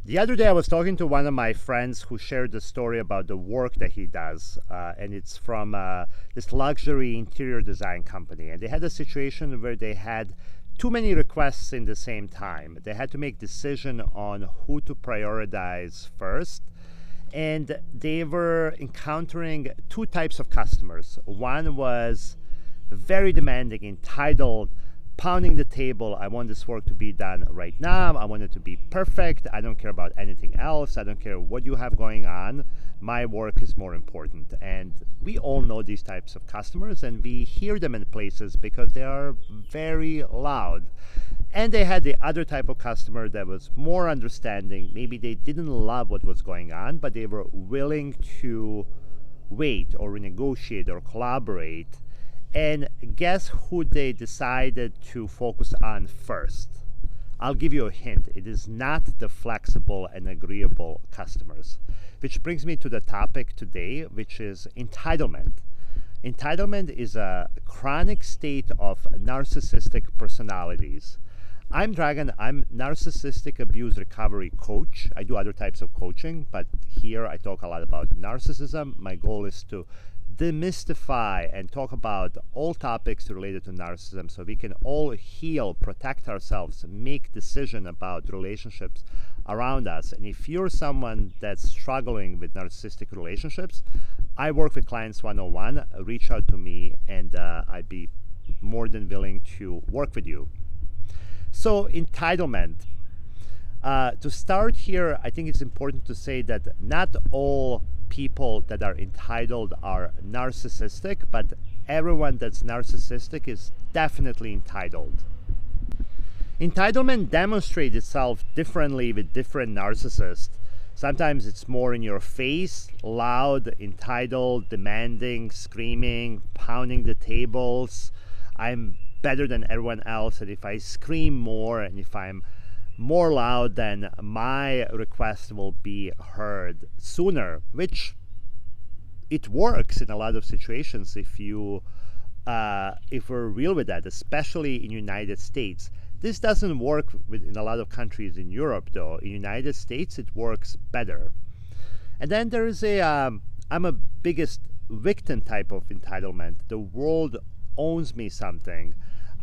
The other day, I was talking to one of my friends who shared the story about the work that he does, and it's from this luxury interior design company. And they had a situation where they had too many requests in the same time. They had to make decision on who to prioritize first, and they were encountering two types of customers. One was very demanding, entitled, pounding the table. I want this work to be done right now. I want it to be perfect. I don't care about anything else. I don't care what you have going on. My work is more important. And we all know these types of customers, and we hear them in places because they are very loud. And they had the other type of customer that was more understanding. Maybe they didn't love what was going on, but they were willing to wait or renegotiate or collaborate. And guess who they decided to focus on first? I'll give you a hint. It is not the flexible and agreeable customers. Which brings me to the topic today, which is entitlement. Entitlement is a chronic state of narcissistic personalities. I'm Dragan. I'm narcissistic abuse recovery coach. I do other types of coaching, but here I talk a lot about narcissism. My goal is to demystify and talk about all topics related to narcissism so we can all heal, protect ourselves, make decisions about relationships around us. And if you're someone that's struggling with narcissistic relationships, I work with clients one-on-one. Reach out to me and I'd be more than willing to work with you. So entitlement. To start here, I think it's important to say that not all people that are entitled are narcissistic, but everyone that's narcissistic is definitely entitled. Entitlement demonstrates itself differently with different narcissists. Sometimes it's more in your face, loud, entitled, demanding, screaming, pounding the tables. I'm better than everyone else, and if I scream more and if I'm more loud, then my request will be heard sooner, which it works in a lot of situations if we're real with that, especially in United States. This doesn't work in a lot of countries in Europe, though. In United States, it works better. And then there is I'm a biggest victim type of entitlement. The world owns me something.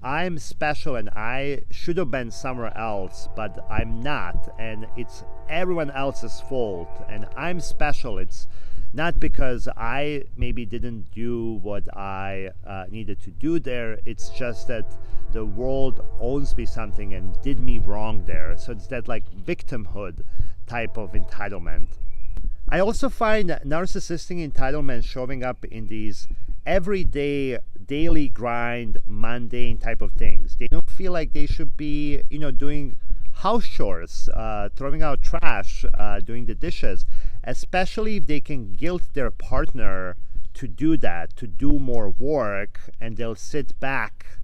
I'm special and I should have been somewhere else, but I'm not, and it's everyone else's fault, and I'm special. It's not because I maybe didn't do what I needed to do there. It's just that the world owns me something and did me wrong there. So it's that like victimhood type of entitlement. I also find narcissistic entitlement showing up in these everyday, daily grind, mundane type of things. They don't feel like they should be, doing house chores, throwing out trash, doing the dishes, especially if they can guilt their partner to do that, to do more work, and they'll sit back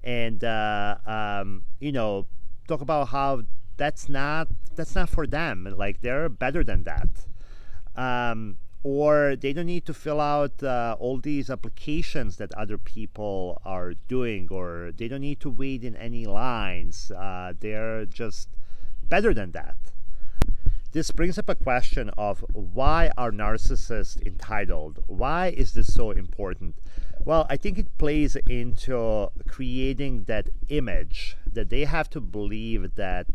and, talk about how that's not for them. Like they're better than that. Or they don't need to fill out all these applications that other people are doing, or they don't need to wait in any lines. They're just better than that. This brings up a question of why are narcissists entitled? Why is this so important? Well, I think it plays into creating that image that they have to believe that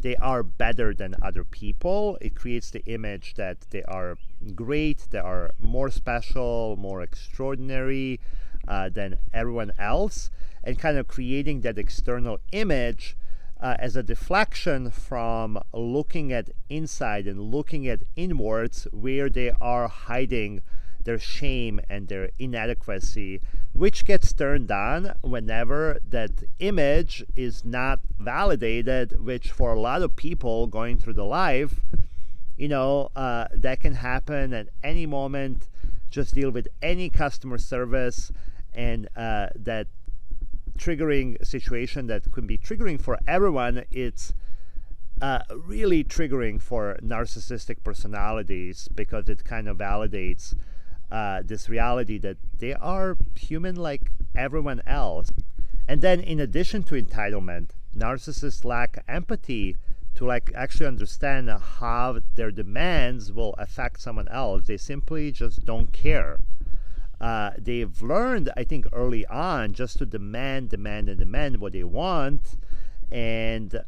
they are better than other people. It creates the image that they are great, they are more special, more extraordinary than everyone else, and kind of creating that external image as a deflection from looking at inside and looking at inwards where they are hiding their shame and their inadequacy, which gets turned on whenever that image is not validated, which for a lot of people going through the life, that can happen at any moment. Just deal with any customer service and that triggering situation that could be triggering for everyone. It's really triggering for narcissistic personalities because it kind of validates this reality that they are human like everyone else. And then in addition to entitlement, narcissists lack empathy to like actually understand how their demands will affect someone else. They simply just don't care. They've learned, I think, early on just to demand what they want, and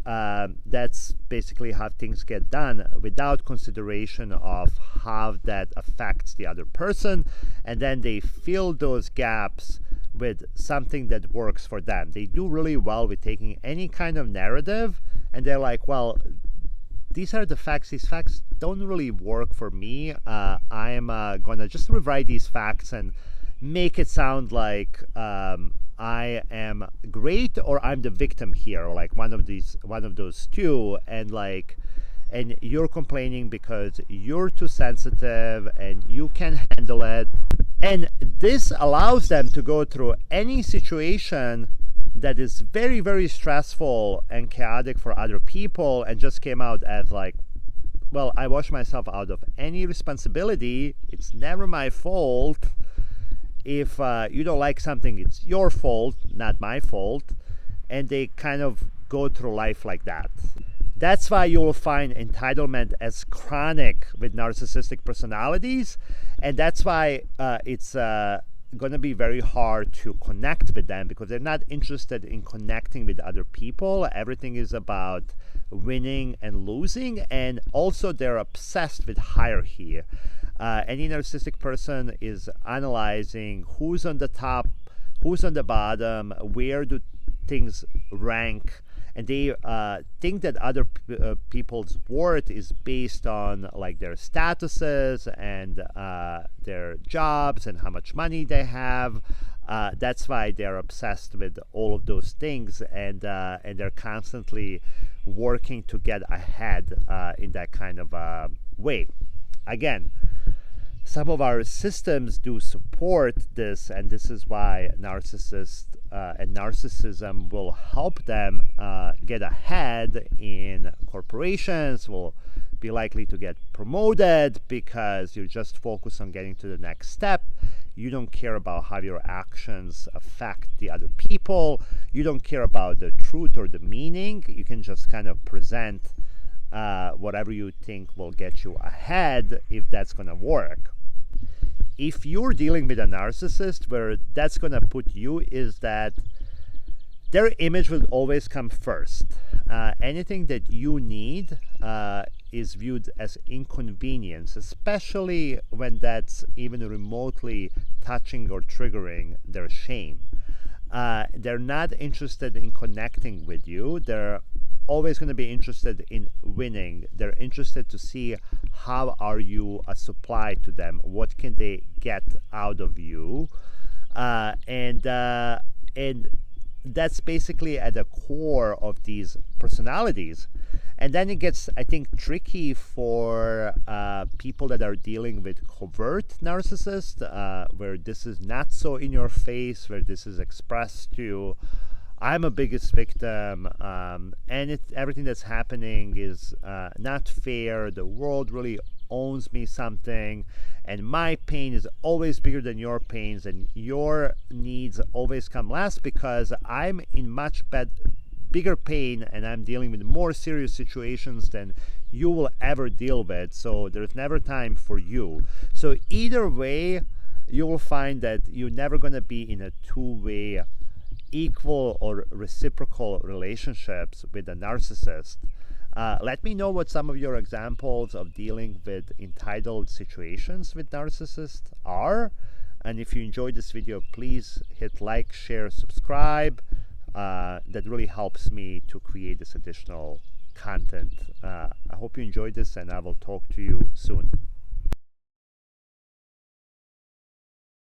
that's basically how things get done without consideration of how that affects the other person, and then they fill those gaps with something that works for them. They do really well with taking any kind of narrative, and they're like, well, these are the facts. These facts don't really work for me. I'm gonna just rewrite these facts and make it sound like I am great, or I'm the victim here, or like one of those two, and you're complaining because you're too sensitive and you can't handle it. And this allows them to go through any situation that is very, very stressful and chaotic for other people, and just came out as like, well, I wash myself out of any responsibility. It's never my fault. If you don't like something, it's your fault, not my fault. And they kind of go through life like that. That's why you'll find entitlement as chronic with narcissistic personalities. And that's why it's going to be very hard to connect with them, because they're not interested in connecting with other people. Everything is about winning and losing. And also they're obsessed with hierarchy. Any narcissistic person is analyzing who's on the top, who's on the bottom, where do things rank, and they think that other people's worth is based on like their statuses and their jobs and how much money they have. That's why they're obsessed with all of those things, and they're constantly working to get ahead in that kind of way. Again, some of our systems do support this, and this is why narcissists and narcissism will help them get ahead in corporations, will be likely to get promoted because you just focus on getting to the next step. You don't care about how your actions affect the other people. You don't care about the truth or the meaning. You can just kind of present whatever you think will get you ahead, if that's going to work. If you're dealing with a narcissist, where that's going to put you is that their image will always come first. Anything that you need is viewed as inconvenience, especially when that's even remotely touching or triggering their shame. They're not interested in connecting with you. They're always going to be interested in winning. They're interested to see how are you a supply to them, what can they get out of you, and that's basically at the core of these personalities. And then it gets, I think, tricky for people that are dealing with covert narcissists, where this is not so in your face, where this is expressed to, I'm a biggest victim, and everything that's happening is not fair. The world really owns me something, and my pain is always bigger than your pains, and your needs always come last because I'm in much bigger pain, and I'm dealing with more serious situations than you will ever deal with. So there's never time for you. So either way, you will find that you're never going to be in a two-way equal or reciprocal relationships with a narcissist. Let me know what some of your examples of dealing with entitled situations with narcissists are. And if you enjoyed this video, please hit like, share, subscribe. That really helps me to create this additional content. I hope you enjoyed this, and I will talk to you soon.